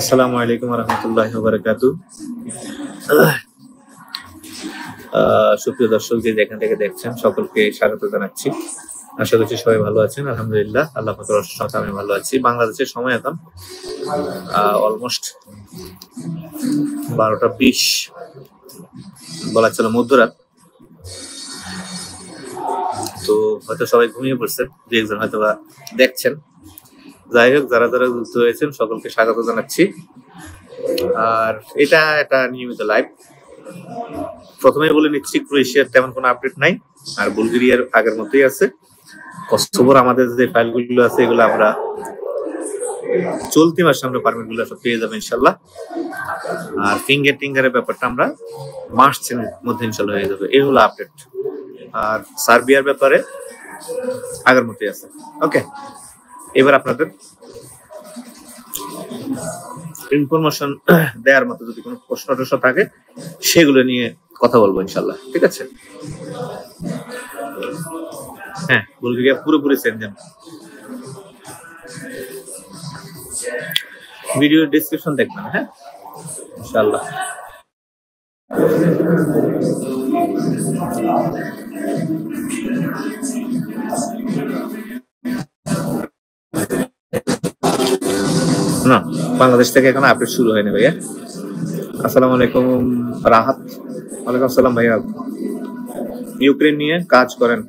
আসসালামু আলাইকুম রহমতুল্লাহ বারাকাতু। সুপ্রিয় দর্শক যে যেখান থেকে দেখছেন সকলকে স্বাগত জানাচ্ছি। আশা করছি সবাই ভালো আছেন। আলহামদুলিল্লাহ, আল্লাহ পাকের অশেষ রহমতে আমি ভালো আছি। বাংলাদেশের সময় এখন অলমোস্ট 12টা 20 বলা চলে, মধ্যরাত। তো হয়তো সবাই ঘুমিয়ে পড়ছেন, যে একজন হয়তো বা দেখছেন। যাই হোক, যারা যারা যুক্ত হয়েছেন সকলকে স্বাগত জানাচ্ছি। আর এটা একটা নিয়মিত লাইভ। প্রথমে বলে নিচ্ছি, ক্রোয়েশিয়ার তেমন কোনো আপডেট নাই, আর বুলগেরিয়ার আগের মতোই আছে। কসোভোর আমাদের যে ফাইলগুলো আছে এগুলো আমরা চলতি মাসে আমরা পারমিট গুলো সব পেয়ে যাবো ইনশাল্লাহ। আর ফিঙ্গারের ব্যাপারটা আমরা মার্চের মধ্যে ইনশাল্লাহ হয়ে যাবে। এই হলো আপডেট। আর সার্বিয়ার ব্যাপারে আগের মতোই আছে। ওকে, এবার আপনাদের ইনফরমেশন দেওয়ার মতো যদি কোনো প্রশ্ন টশ্ন থাকে সেগুলো নিয়ে কথা বলবো ইনশাল্লাহ। ঠিক আছে? হ্যাঁ, বুলগেরিয়া পুরোপুরি সেনজেন। ভিডিও ডেসক্রিপশন দেখবেন। হ্যাঁ, ইনশাল্লাহ। না, বাংলাদেশ থেকে এখন আপডেট শুরু হয়নি ভাইয়া। আসসালামু আলাইকুম রাহাত। ওয়ালাইকুম আসসালাম ভাইয়া। ইউক্রেন নিয়ে কাজ করেন?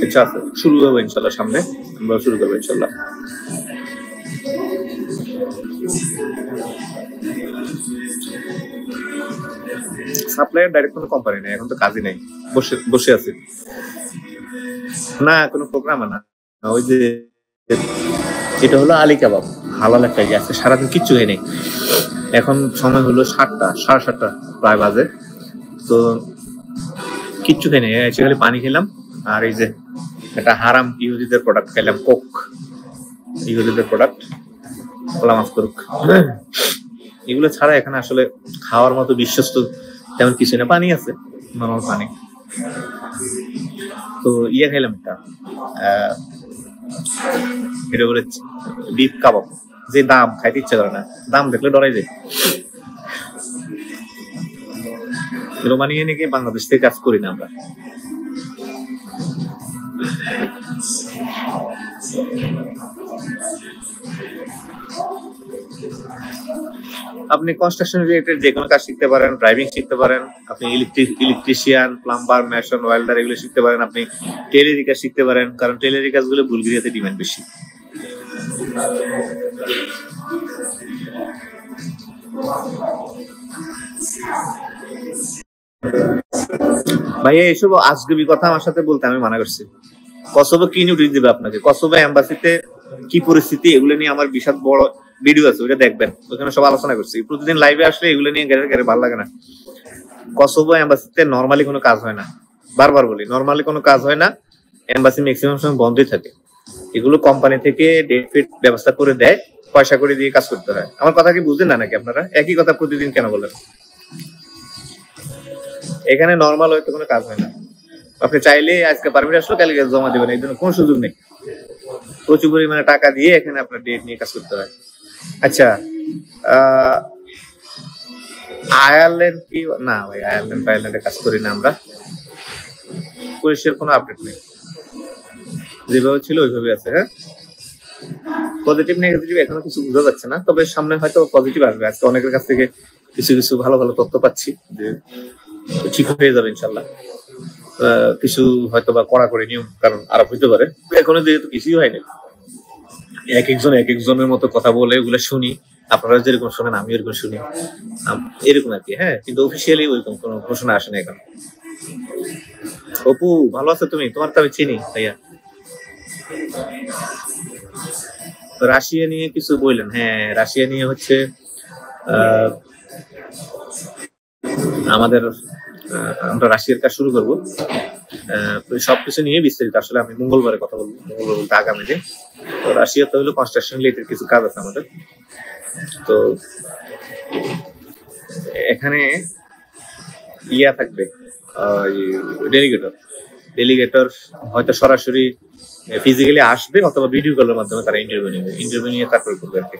আচ্ছা, শুরু হবে ইনশাল্লাহ, সামনে আমরা শুরু করবো ইনশাল্লাহ। সাপ্লাইয়ের ডাইরেক্ট কোনো কোম্পানি নেই, এখন তো কাজই নেই, বসে আছি। না, কোনো প্রোগ্রাম না। ওই যে এটা হলো আলী কাবাব, হালাল একটা ইয়ে আছে। সারাদিন কিচ্ছু হয়নি। এখন সময় হলো 7টা, 7:30 প্রায় বাজে। তো কিচ্ছু খাই নাই, এসে খালি পানি খেলাম। আর এই যে একটা হারাম ইহুদিদের প্রোডাক্ট খাইলাম, কোক। ইহুদিদের প্রোডাক্ট, আল্লাহ মাফ করুক। এগুলো ছাড়া এখানে আসলে খাওয়ার মতো বিশ্বস্ত তেমন কিছু না। পানি আছে, নরমাল পানি। তো ইয়ে খাইলাম একটা, এটা বলে বিফ কাবাব। যে দাম, খাইতে ইচ্ছা করে না, দাম দেখলে ডরাই যায়। রোমানিয়া নিয়ে বাংলাদেশ থেকে কাজ করি না আমরা। আপনি কনস্ট্রাকশন রিলেটেড যে কোনো কাজ শিখতে পারেন, ড্রাইভিং শিখতে পারেন, আপনি ইলেকট্রিশিয়ান, প্লাম্বার, মেশন, ওয়েল্ডার এগুলো শিখতে পারেন, আপনি টেইলরিং কাজ শিখতে পারেন, কারণ টেইলরিং কাজগুলো বুলগেরিয়াতে ডিমান্ড বেশি। ভাইয়া এসব আজগুবি কথা আমার সাথে বলতে আমি মানা করছি। কসোভো কি নিউজ দিবে আপনাকে, কসোভো এম্বাসিতে কি পরিস্থিতি, এগুলো নিয়ে আমার বিশাল বড় ভিডিও আছে, ওইটা দেখবেন। ওখানে সব আলোচনা করছি। প্রতিদিন লাইভে আসলে এগুলো নিয়ে গেলে ভালো লাগে না। কসোভো এম্বাসিতে নর্মালি কোনো কাজ হয় না। বারবার বলি, নর্মালি কোনো কাজ হয় না। এম্বাসি ম্যাক্সিমাম সময় বন্ধই থাকে। এগুলো কোম্পানি থেকে ডেট ফিট ব্যবস্থা করে দেয়, পয়সা করে দিয়ে কাজ করতে হয়। আমার কথা কি বুঝলেন না নাকি আপনারা? একই কথা প্রতিদিন কেন বলেন? এখানে নর্মাল হয়তো কোনো কাজ হয় না। আপনি চাইলে আজকে পারমিট আসলো, কালকে জমা দেবেন, এই জন্য কোনো সুযোগ নেই। প্রচুর পরিমাণে টাকা দিয়ে এখানে আপনার ডেট নিয়ে কাজ করতে হয়। আচ্ছা, আয়ারল্যান্ড কি? না ভাই, আয়ারল্যান্ডে কাজ করি না আমরা। ক্রোয়েশিয়ার কোনো আপডেট নেই, যেভাবে ছিল ওইভাবে আছে। হ্যাঁ, পজিটিভ নেগেটিভ এখনো কিছু বোঝা যাচ্ছে না, তবে সামনে হয়তো পজিটিভ আসবে। আজকে অনেকের কাছ থেকে কিছু কিছু ভালো ভালো তথ্য পাচ্ছি যে ঠিক হয়ে যাবে ইনশাল্লাহ। কিছু হয়তো বা কড়াকড়ি নিয়ম কারণ আরোপ হইতে পারে। এখনো যেহেতু কিছুই হয়নি, এক একজনের মতো কথা বলে ওগুলো শুনি। আপনারা যেরকম শোনেন আমি এরকম শুনি, এরকম আর কি। হ্যাঁ, কিন্তু অফিসিয়ালি ওইরকম কোনো ঘোষণা আসে না এখন। অপু, ভালো আছো তুমি? তোমার তো আমি চিনি ভাইয়া। রাশিয়া নিয়ে কিছু বললেন। হ্যাঁ, রাশিয়া নিয়ে হচ্ছে আমাদের আমরা রাশিয়ার কাজ শুরু করবো। সবকিছু নিয়ে বিস্তারিত আসলে আমি মঙ্গলবারে কথা বলবো, মঙ্গলবার বলতে আগামী দিন। তো রাশিয়াতে হলো কনস্ট্রাকশন রিলেটেড কিছু কাজ আছে আমাদের। তো এখানে ইয়া থাকবে, ডেলিগেটর হয়তো সরাসরি ফিজিক্যালি আসবে অথবা ভিডিও কলের মাধ্যমে তারা ইন্টারভিউ নিয়ে তারপরে করবে আর কি।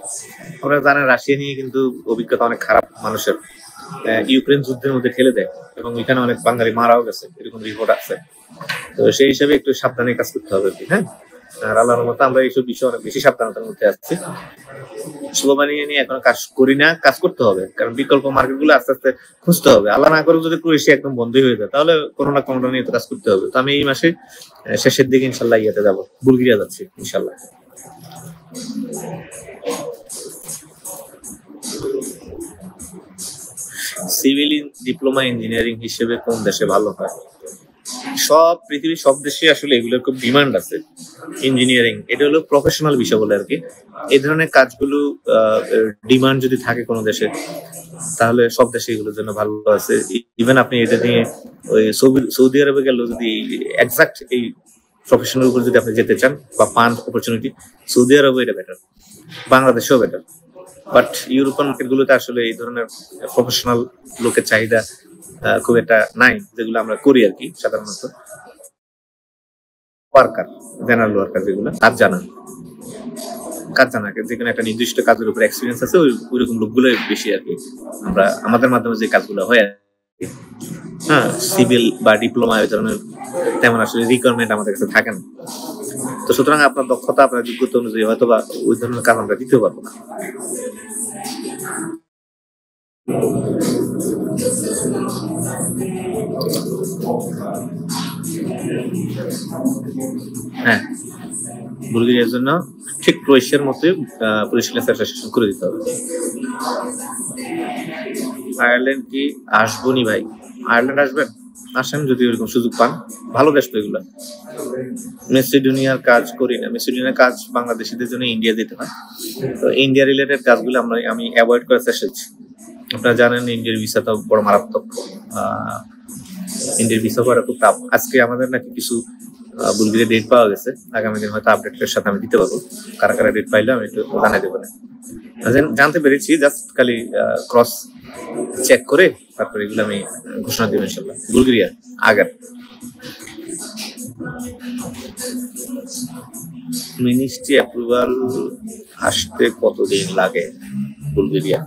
আপনারা জানেন রাশিয়া নিয়ে কিন্তু অভিজ্ঞতা অনেক খারাপ মানুষের, ইউক্রেন যুদ্ধের মধ্যে ঠেলে দেয় এবং এখানে অনেক বাঙালি মারাও গেছে, এরকম রিপোর্ট আছে। তো সেই হিসাবে একটু সাবধানে কাজ করতে হবে আর কি। হ্যাঁ, আর আল্লাহর মতো আমরা এইসব বিষয়ে অনেক বেশি সাবধানতার মধ্যে আসছি। স্লোভানিয়া নিয়ে এখন কাজ করি না, কাজ করতে হবে, কারণ বিকল্প মার্কেট গুলো আস্তে আস্তে খুঁজতে হবে। আল্লাহ না করে যদি ক্রোয়েশিয়া একদম বন্ধই হয়ে যায় তাহলে কোনো না কোনোটা নিয়ে তো কাজ করতে হবে। তো আমি এই মাসে শেষের দিকে ইনশাল্লাহ ইয়েতে যাবো, বুলগেরিয়া যাচ্ছি ইনশাল্লাহ। সিভিল ডিপ্লোমা ইঞ্জিনিয়ারিং হিসেবে কোন দেশে ভালো হয়? পৃথিবীর সব দেশে আসলে এগুলোর খুব ডিমান্ড আছে। ইঞ্জিনিয়ারিং এটা হলো প্রফেশনাল বিষয় বলে আর কি। এই ধরনের কাজগুলো ডিমান্ড যদি থাকে কোনো দেশে তাহলে সব দেশে এগুলোর জন্য ভালো আছে। ইভেন আপনি এটা নিয়ে ওই সৌদি আরবে গেলেও যদি এক্সাক্ট এই প্রফেশনাল উপর যদি আপনি যেতে চান বা পান অপরচুনিটি, সৌদি আরবে এটা বেটার, বাংলাদেশেও বেটার। বাট ইউরোপিয়ান মার্কেট গুলোতে আসলে এই ধরনের প্রফেশনাল লোকের চাহিদা খুব একটা নাই, যেগুলো আমরা করি আর কি সাধারণত। ওয়ার্কার, জেনারেল ওয়ার্কার যেগুলো কাজ জানা যেখানে একটা নির্দিষ্ট কাজের উপর এক্সপিরিয়েন্স আছে, ওইরকম লোকগুলো বেশি আর কি। আমরা আমাদের মাধ্যমে যে কাজগুলো হয় আর কি। হ্যাঁ, সিভিল বা ডিপ্লোমা এই ধরনের তেমন আসলে রিকোয়ারমেন্ট আমাদের কাছে থাকে না। তো সুতরাং আপনার দক্ষতা, আপনার যোগ্যতা অনুযায়ী হয়তো বা ওই ধরনের কাজ আমরা দিতে পারবো না। হ্যাঁ, বুলগেরিয়ার জন্য ঠিক ক্রোয়েশিয়ার মতো পুলিশ ক্লাস করে দিতে হবে। আয়ারল্যান্ড কি আসবো নি ভাই? আয়ারল্যান্ড আসবেন, আসেন যদি ওইরকম সুযোগ পান, ভালো দেশ তো এগুলো। মেসিডোনিয়ার কাজ করি না, মেসিডোনিয়ার কাজ বাংলাদেশিদের জন্য ইন্ডিয়া যেতে হয়। তো ইন্ডিয়া রিলেটেড কাজগুলো আমি অ্যাভয়েড করার চেষ্টা করছি। আপনারা জানেন ইন্ডিয়ার ভিসা তো বড় মারাত্মক, ইন্ডিয়ার ভিসা করা খুব টাফ। আজকে আমাদের নাকি কিছু বুলগেরিয়া ডেট পাওয়া গেছে, আগামী দিন হয়তো আপডেটের সাথে আমি দিতে পারবো। কারা কারা ডেট পাইলে আমি একটু জানাই দেবো না, জানতে পেরেছি। জাস্ট খালি ক্রস চেক করে তারপরে এগুলো আমি ঘোষণা দেবো ইনশাল্লাহ। বুলগেরিয়া আগার মিনিস্ট্রি অ্যাপ্রুভাল আসতে কতদিন লাগে? বুলগেরিয়া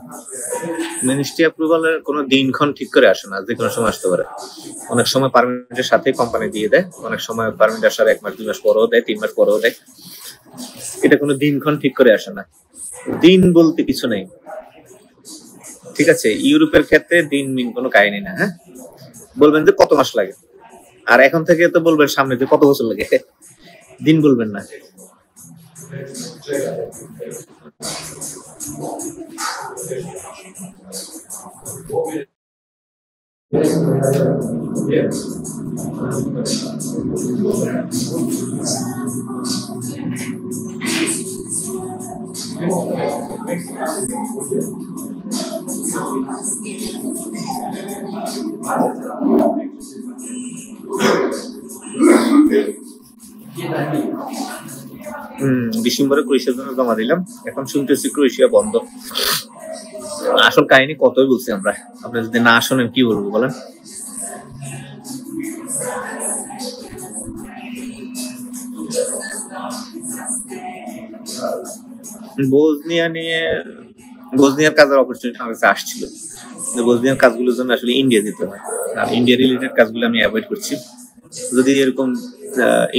মিনিস্ট্রি অ্যাপ্রুভালের কোনো দিনক্ষণ ঠিক করে আসে না, যে কোনো সময় আসতে পারে। অনেক সময় পারমিটের সাথে কোম্পানি দিয়ে দেয়, অনেক সময় পারমিট আসার 1 মাস 2 মাস পরেও দেয়, 3 মাস পরেও দেয়। এটা কোনো দিনক্ষণ ঠিক করে আসে না, দিন বলতে কিছু নেই। ঠিক আছে, ইউরোপের ক্ষেত্রে দিন মিন কোনো কাহিনী না। হ্যাঁ, বলবেন যে কত মাস লাগে, আর এখন থেকে তো বলবেন সামনে যে কত বছর লাগে, দিন বলবেন না। ডিসেম্বরে ক্রোয়েশিয়ার জন্য জমা দিলাম, এখন শুনতেছি ক্রোয়েশিয়া বন্ধ। আসল কাহিনী কতই বলছি আমরা, আপনি যদি না শোনেন কি বলবো বলেন? বসনিয়ার কাজের অপরচুনিটি আমার কাছে আসছিল, বসনিয়ার কাজগুলোর জন্য আসলে ইন্ডিয়া যেতে হয়, আর ইন্ডিয়া রিলেটেড কাজগুলো আমি অ্যাভয়েড করছি। যদি এরকম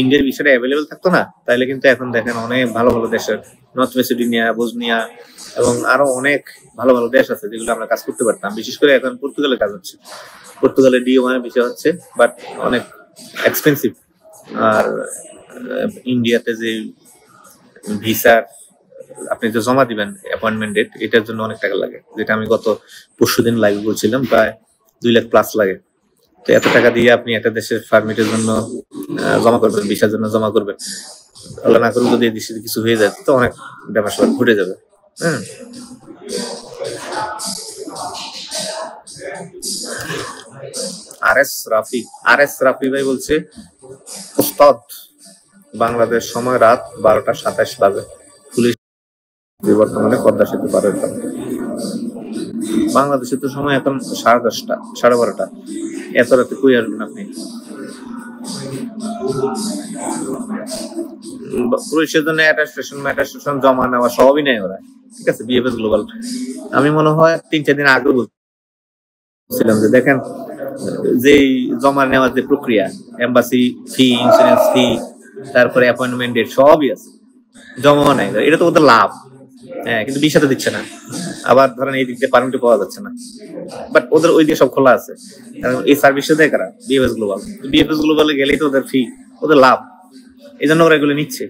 ইন্ডিয়ার বিষয়টা অ্যাভেলেবেল থাকতো না, তাহলে কিন্তু এখন দেখেন অনেক ভালো ভালো দেশের, নর্থ মেসিডোনিয়া, বসনিয়া এবং আরো অনেক ভালো ভালো দেশ আছে যেগুলো আমরা কাজ করতে পারতাম। বিশেষ করে এখন পর্তুগালে কাজ হচ্ছে, পর্তুগালের DO1 বিষয় হচ্ছে, বাট অনেক এক্সপেন্সিভ। আর ইন্ডিয়াতে যে ভিসার আপনি যে জমা দিবেন অ্যাপয়েন্টমেন্ট ডেট, এটার জন্য অনেক টাকা লাগে, যেটা আমি গত পরশুদিন লাইভ বলছিলাম, প্রায় 2 লাখ প্লাস লাগে। তো এত টাকা দিয়ে আপনি একটা দেশের পারমিটের জন্য জমা করবেন, ভিসার জন্য জমা করবেন, আল্লাহ না করুন যদি এই দেশে কিছু হয়ে যায় তো অনেক ব্যাপার ঘটে যাবে। হ্যাঁ, আর এস রাফি ভাই বলছে, ওস্তাদ বাংলাদেশ সময় রাত 12টা 27 বাজে, পুলিশ বর্তমানে পদ্মা সেতু পার হইতাম। বাংলাদেশে তো সময় এখন 10:30 12:30, এত রাতে কই আসবেন আপনি? পুলিশের জন্য অ্যাটাস্টেশন জমা নেওয়া সবই নেয় ওরা, ঠিক আছে, বিএফএস গ্লোবাল। আমি মনে হয় 3-4 দিন আগে বলছিলাম যে দেখেন যে জমা নেওয়ার যে প্রক্রিয়া, এম্বাসি ফি, ইন্স্যুরেন্স ফি, তারপরে অ্যাপয়েন্টমেন্ট ডেট সবই আছে, জমা নেয়, এটা তো ওদের লাভ। হ্যাঁ, কিন্তু ভিসাতে দিচ্ছে না, আবার ধরেন এই দিক দিয়ে পারমিট পাওয়া যাচ্ছে না, বাট ওদের ওই দিয়ে সব খোলা আছে, কারণ এই সার্ভিসটা দেয় কারা, বিএফএস গ্লোবাল। বিএফএস গ্লোবালে গেলেই তো ওদের ফি, ওদের লাভ, এই জন্য ওরা এগুলো নিচ্ছে।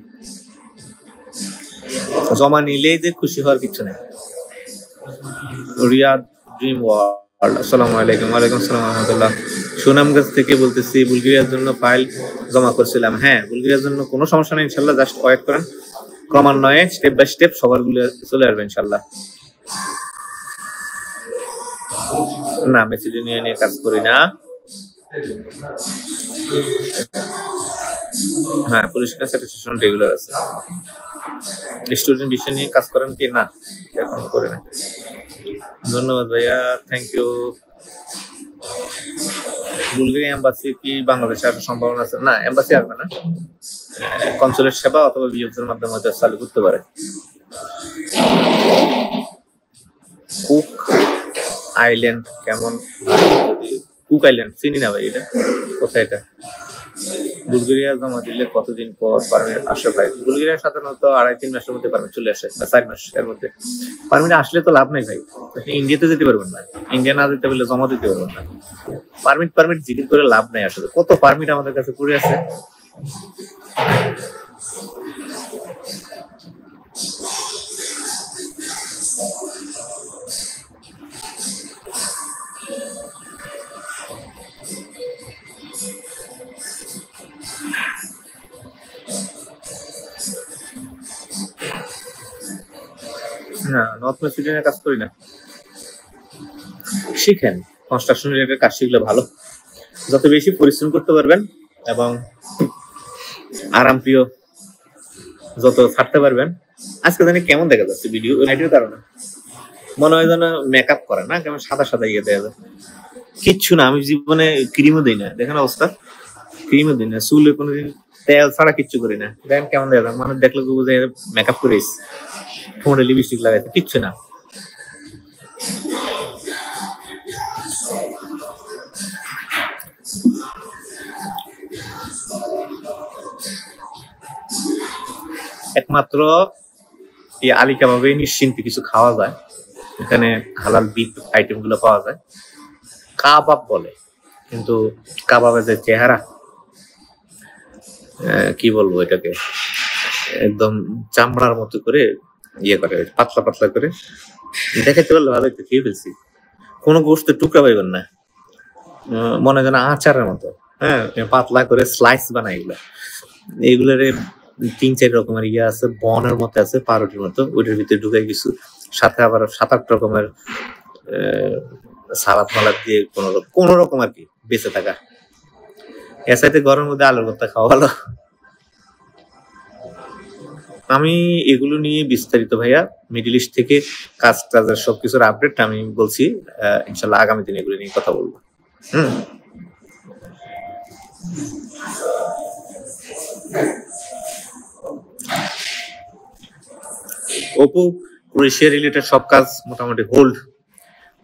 জমা নিলেই যে খুশি হওয়ার কিছু নেই। রিয়াদ ড্রিম ওয়ার্ল্ড, আসসালামু আলাইকুম। ওয়ালাইকুম আসসালাম রহমতুল্লাহ। সুনামগঞ্জ থেকে বলতেছি, বুলগেরিয়ার জন্য ফাইল জমা করছিলাম। হ্যাঁ, বুলগেরিয়ার জন্য কোনো সমস্যা নেই ইনশাল্লাহ, জাস্ট ওয়েট করেন, ক্রমান্বয়ে স্টেপ বাই স্টেপ সবার গুলো চলে আসবে ইনশাল্লাহ। না, মেসিডোনিয়া নিয়ে কাজ করি না। হ্যাঁ, পুলিশ স্যাটিসফ্যাকশন রেগুলার আছে। স্টুডেন্ট বিষয় নিয়ে কাজ করেন কি? না, এখন করে না। ধন্যবাদ ভাইয়া, থ্যাংক ইউ। বুলগেরিয়া এম্বাসি কি বাংলাদেশে আসার সম্ভাবনা আছে? না, এম্বাসি আসবে না, কনসুলেট সেবা অথবা বিএফএর মাধ্যমে চালু করতে পারে। কুক আইল্যান্ড কেমন? কুক আইল্যান্ড চিনি না ভাই, এটা কোথায়? এটা বুলগেরিয়া জমা দিলে কতদিন পর পারমিট আসে ভাই? বুলগেরিয়া সাধারণত 2.5-3 মাসের মধ্যে পারমিট চলে আসে, বা 4 মাস এর মধ্যে। পারমিট আসলে তো লাভ নাই ভাই, ইন্ডিয়াতে যেতে পারবেন না, ইন্ডিয়া না যেতে পারলে জমা দিতে পারবেন না। পারমিট জিজ্ঞেস করে লাভ নাই আসলে, কত পারমিট আমাদের কাছে পড়ে আছে। না, নর্থ মেসিডোনিয়ার কাজ করি না। শিখেন, কনস্ট্রাকশন রিলেটেড কাজ শিখলে ভালো, যত বেশি পরিশ্রম করতে পারবেন এবং আরাম প্রিয় যত থাকতে পারবেন। আজকে জানি কেমন দেখা যাচ্ছে ভিডিও, লাইটের কারণে মনে হয় যেন মেকআপ করে না, কেমন সাদা সাদা ইয়ে দেওয়া যায়। কিচ্ছু না, আমি জীবনে ক্রিমও দিই না, দেখেন অবস্থা, ক্রিমও দিই না, চুলে কোনোদিন তেল ছাড়া কিচ্ছু করি না। দেখেন কেমন দেখা যায়, মানুষ দেখলে বুঝে মেকআপ করেছি, ঠোঁটে লিপস্টিক লাগাইছে, কিচ্ছু না। একমাত্র এই আলী কাবাবে নিশ্চিন্তে কিছু খাওয়া যায়, এখানে হালাল বিফ আইটেম গুলো পাওয়া যায়, কাবাব বলে, কিন্তু কাবাবের যে চেহারা, কি বলবো এটাকে, একদম চামড়ার মতো করে ইয়ে করে, পাতলা পাতলা করে দেখাতে পারলে ভালো, একটু খেয়ে ফেলছি। কোনো গোস্তের টুকরা পাইবেন না, মনে হয় যেন আচারের মতো, হ্যাঁ, পাতলা করে স্লাইস বানায় এগুলা। এগুলোর 3-4 রকমের ইয়ে আছে, বনের মতো আছে, পাউরুটির মতো, ওইটার ভিতরে ঢুকাই কিছু, সাথে আবার 7-8 রকমের সালাদ মালাদ দিয়ে কোন রকম আর কি বেঁচে থাকা। এর সাথে গরমের মধ্যে আলুর ভর্তা খাওয়া ভালো। আমি এগুলো নিয়ে বিস্তারিত ভাইয়া মিডল ইস্ট থেকে কাজ টাজের সবকিছুর আপডেট আমি বলছি, ইনশাল্লাহ আগামী দিনে এগুলো নিয়ে কথা বলবো। ওপো ক্রোয়েশিয়া রিলেটেড সব কাজ মোটামুটি হোল্ড,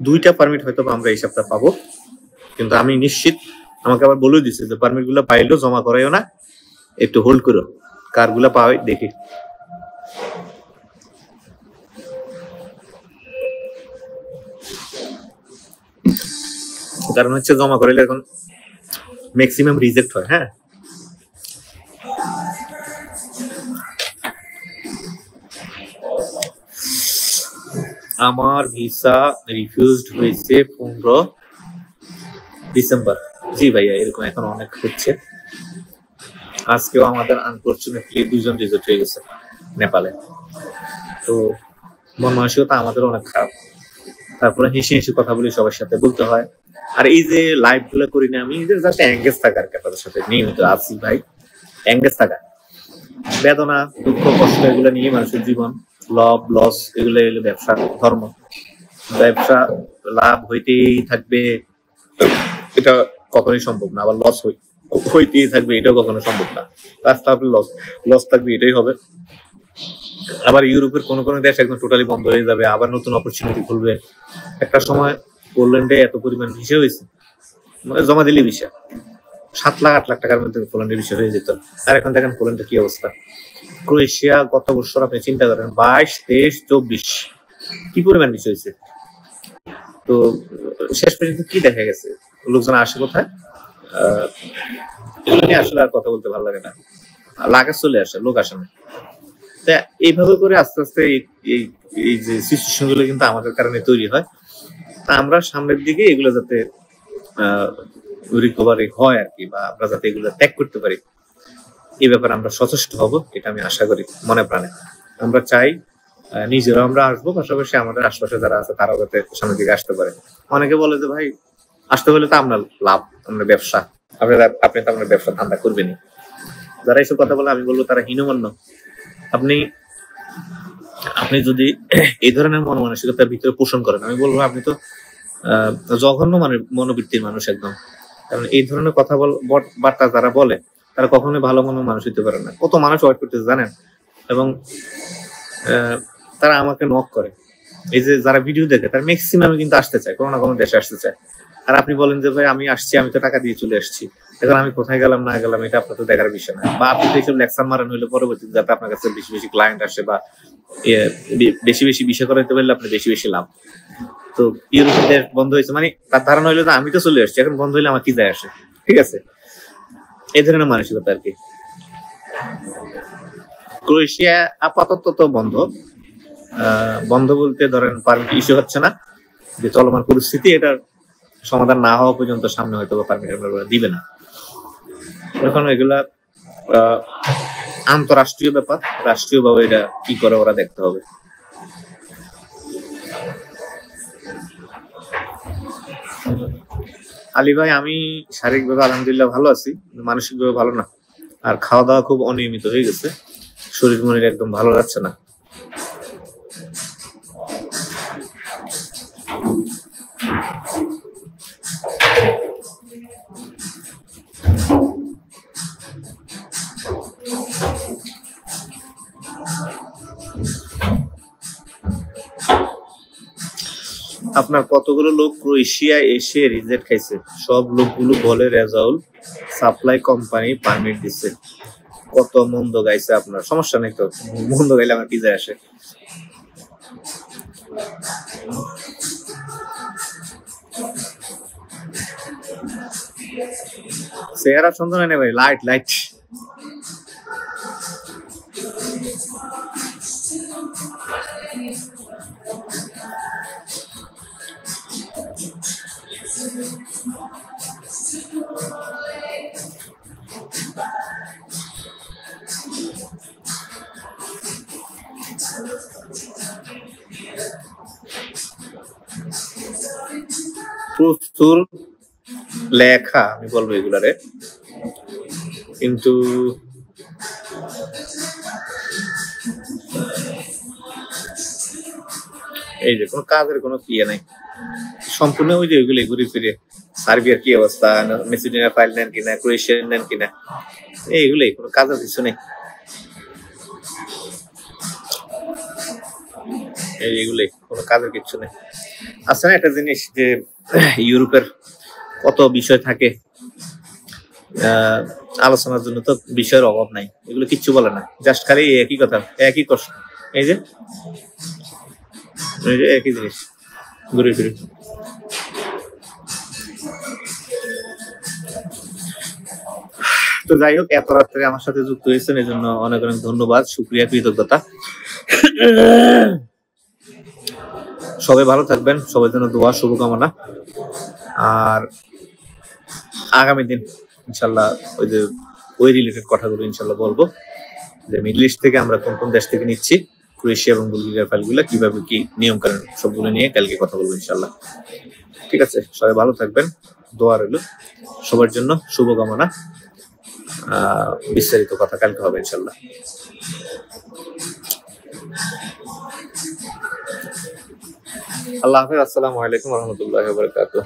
2টা পারমিট হয়তো আমরা এই সপ্তাহে পাবো, কিন্তু আমি নিশ্চিত, আমাকে আবার বলে দিচ্ছে যে পারমিট গুলো পাইলেও জমা করাইও না, একটু হোল্ড করো, কার গুলা পাওয়াই দেখি। কারণ হচ্ছে জমা করাইলে এখন ম্যাক্সিমাম রিজেক্ট হয়। হ্যাঁ, আমার ভিসা রিফিউজড হয়েছে 15 ডিসেম্বর। জি ভাইয়া, এরকম এখন অনেক হচ্ছে। আজকেও আমাদের আনফরচুনেটলি 2জন রিজেক্ট হয়ে গেছে নেপালে। তো মন মানসিকতা আমাদের অনেক খারাপ, তারপরে হেসে হেসে কথা বলি, সবার সাথে বলতে হয়। আর এই যে লাইভ গুলো করি না আমি, জাস্ট এঙ্গেজ থাকার, তাদের সাথে নিয়মিত আছি ভাই, এঙ্গেজ থাকা, বেদনা দুঃখ কষ্ট এগুলো নিয়ে মানুষের জীবন, লাভ লস এগুলো এলো ব্যবসা ধর্ম, ব্যবসা লাভ হইতেই থাকবে, এটা কখনোই সম্ভব না, আবার লস হইতেই থাকবে, এটাও কখনো সম্ভব না। রাস্তা আপনার লস লস থাকবে, এটাই হবে। আবার ইউরোপের কোনো কোনো দেশ একদম টোটালি বন্ধ হয়ে যাবে, আবার নতুন অপরচুনিটি খুলবে। একটা সময় পোল্যান্ডে এত পরিমাণ ভিসা হয়েছে, মানে জমা দিলে ভিসা 7 লাখ 8 লাখ টাকার মধ্যে পোল্যান্ডের ভিসা হয়ে যেত। আর এখন দেখেন পোল্যান্ডের কি অবস্থা। ক্রোয়েশিয়া গত বছর আপনি চিন্তা করেন 22, 23, 24 কি পরিমাণ ভিসা হয়েছে। তো শেষ পর্যন্ত কি দেখা গেছে, লোকজন আসে কোথায়, এগুলো নিয়ে আসলে আর কথা বলতে ভালো লাগে না, লাগে চলে আসে, লোক আসে না। তা এইভাবে করে আস্তে আস্তে এই যে সিচুয়েশন গুলো কিন্তু আমাদের কারণে তৈরি হয়। তা আমরা সামনের দিকে এগুলো যাতে রিকভারি হয় আর কি, বা আমরা যাতে এগুলো ত্যাগ করতে পারি, এই ব্যাপারে আমরা সচেষ্ট হব, এটা আমি আশা করি মনে প্রাণে। আমরা চাই নিজেরাও আমরা আসবো, পাশাপাশি আমাদের আশপাশে যারা আছে তারাও যাতে সামনের দিকে আসতে পারে। অনেকে বলে যে ভাই আসতে হলে তো আপনার লাভ, আপনার ব্যবসা, আপনি তো আপনার ব্যবসা ধান্দা করবেনই। যারা এইসব কথা বলে আমি বলবো তারা হীনমন্য। আপনি আপনি যদি এই ধরনের মন মানসিকতার ভিতরে পোষণ করেন, আমি বলবো আপনি তো জঘন্য মনোবৃত্তির মানুষ একদম। কারণ এই ধরনের কথা বার্তা যারা বলে তারা কখনোই ভালো মনের মানুষ হইতে পারে না। কত মানুষ ওয়েট করতেছে জানেন, এবং তারা আমাকে নক করে। এই যে যারা ভিডিও দেখে তার ম্যাক্সিমাম কিন্তু আসতে চায়, কোনো না কোনো দেশে আসতে চায়। আর আপনি বলেন যে ভাই আমি আসছি, আমি তো টাকা দিয়ে চলে আসছি, এখন আমি কোথায় গেলাম না গেলাম এটা আপনার তো দেখার বিষয় না। বা আপনি তো এইসব লেকচার মারেন হইলে পরবর্তীতে যাতে আপনার কাছে বেশি বেশি ক্লায়েন্ট আসে, বা বেশি বেশি বিষয় করাইতে পারলে আপনি বেশি বেশি লাভ। তো ইউরোপের দেশ বন্ধ হয়েছে মানে তার ধারণা হইলো যে আমি তো চলে আসছি, এখন বন্ধ হইলে আমার কি যায় আসে। ঠিক আছে, এই ধরনের মানসিকতা আর কি। ক্রোয়েশিয়া আপাতত তো বন্ধ, বন্ধ বলতে ধরেন পারমিট ইস্যু হচ্ছে না, যে চলমান পরিস্থিতি এটার সমাধান না হওয়া পর্যন্ত সামনে হয়তো পারমিট দিবে না। এখন এগুলা আন্তরাষ্ট্রীয় ব্যাপার, রাষ্ট্রীয় ভাবে এটা কি করে ওরা দেখতে হবে। আলী ভাই আমি শারীরিকভাবে আলহামদুলিল্লাহ ভালো আছি, মানসিকভাবে ভালো না। আর খাওয়া দাওয়া খুব অনিয়মিত হয়ে গেছে, শরীর মনের একদম ভালো যাচ্ছে না। আপনার কতগুলো লোক ক্রোয়েশিয়া এসে রিজেক্ট খাইছে, সব লোকগুলো বলে রেজাউল সাপ্লাই কোম্পানি পারমিট দিচ্ছে। কত মন্দ গাইছে আপনার, সমস্যা নেই তো, মন্দ গাইলে আমার কি যায় আসে। চেহারা সুন্দর হয় না ভাই, লাইট লাইট। প্রচুর লেখা আমি বলবো এগুলারে, কিন্তু এই যে কোনো কাজের কোনো ইয়ে নাই, সম্পূর্ণ ওই যে ওইগুলো ঘুরে ফিরে সার্বিয়ার কি অবস্থা, মেসিডোনিয়ার ফাইল নেন কিনা, ক্রোয়েশিয়ান নেন কিনা, এইগুলোই, কোনো কাজের কিছু নেই। এইগুলোই, কোনো কাজের কিছু নেই। আচ্ছা না একটা জিনিস যে ইউরোপের কত বিষয় থাকে, আলোচনার জন্য তো বিষয়ের অভাব নাই, এগুলো কিচ্ছু বলে না, জাস্ট খালি একই কথা, একই কষ্ট, এই যে একই জিনিস ঘুরে ফিরে। তো যাই হোক, এত রাত্রে আমার সাথে যুক্ত হয়েছেন এই জন্য অনেক অনেক ধন্যবাদ, শুকরিয়া, কৃতজ্ঞতা। সবাই ভালো থাকবেন, সবার জন্য দোয়া, শুভকামনা। আর আগামী দিন ইনশাল্লাহ ওই রিলেটেড কথাগুলো ইনশাল্লাহ বলবো, যে মিডল ইস্ট থেকে আমরা কোন কোন দেশ থেকে নিচ্ছি, ক্রোয়েশিয়া এবং বুলগেরিয়ার ফাইলগুলো কিভাবে কি নিয়ম কানুন সবগুলো নিয়ে কালকে কথা বলবো ইনশাল্লাহ। ঠিক আছে, সবাই ভালো থাকবেন, দোয়া রইল সবার জন্য, শুভকামনা। বিস্তারিত কথা কালকে হবে ইনশাল্লাহ। আল্লাহ হাফেজ, আসসালামু আলাইকুম ওয়া রাহমাতুল্লাহি ওয়া বারাকাতুহু।